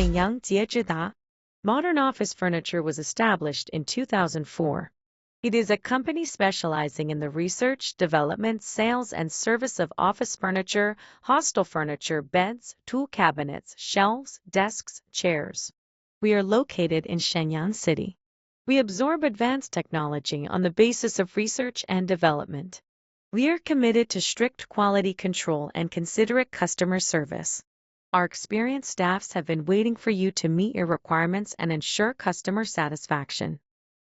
Shenyang jzd.group. Modern Office Furniture was established in 2004. It is a company specializing in the research, development, sales, and service of office furniture, hostel furniture, beds, tool cabinets, shelves, desks, chairs. We are located in Shenyang City. We absorb advanced technology on the basis of research and development. We are committed to strict quality control and considerate customer service. Our experienced staffs have been waiting for you to meet your requirements and ensure customer satisfaction.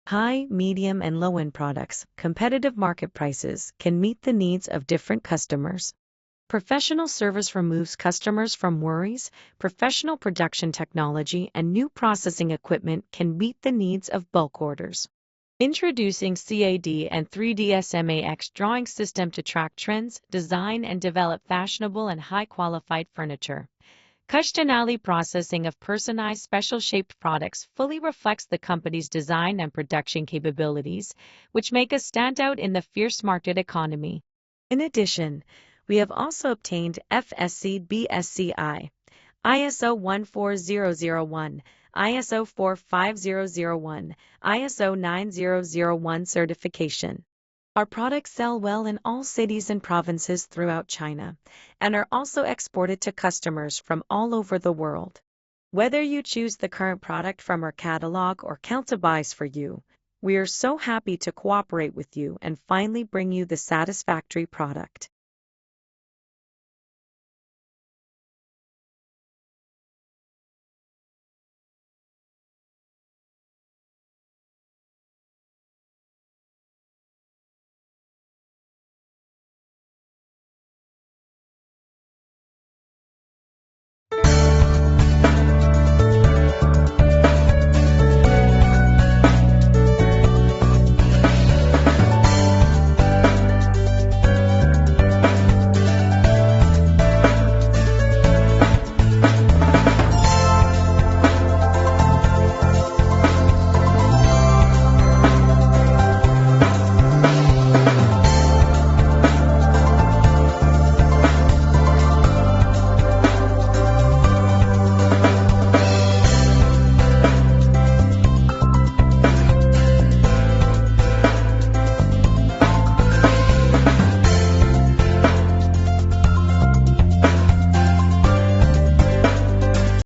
High, medium, and low-end products, competitive market prices can meet the needs of different customers. Professional service removes customers from worries. Professional production technology and new processing equipment can meet the needs of bulk orders. Introducing CAD and 3D SMAX drawing system to track trends, design, and develop fashionable and high-qualified furniture. Cushionali processing of personalized special-shaped products fully reflects the company's design and production capabilities, which make us stand out in the fierce market economy. In addition, we have also obtained FSC BSCI, ISO 14001, ISO 45001, ISO 9001 certification. Our products sell well in all cities and provinces throughout China, and are also exported to customers from all over the world. Whether you choose the current product from our catalog or count to buys for you, we are so happy to cooperate with you and finally bring you the satisfactory product.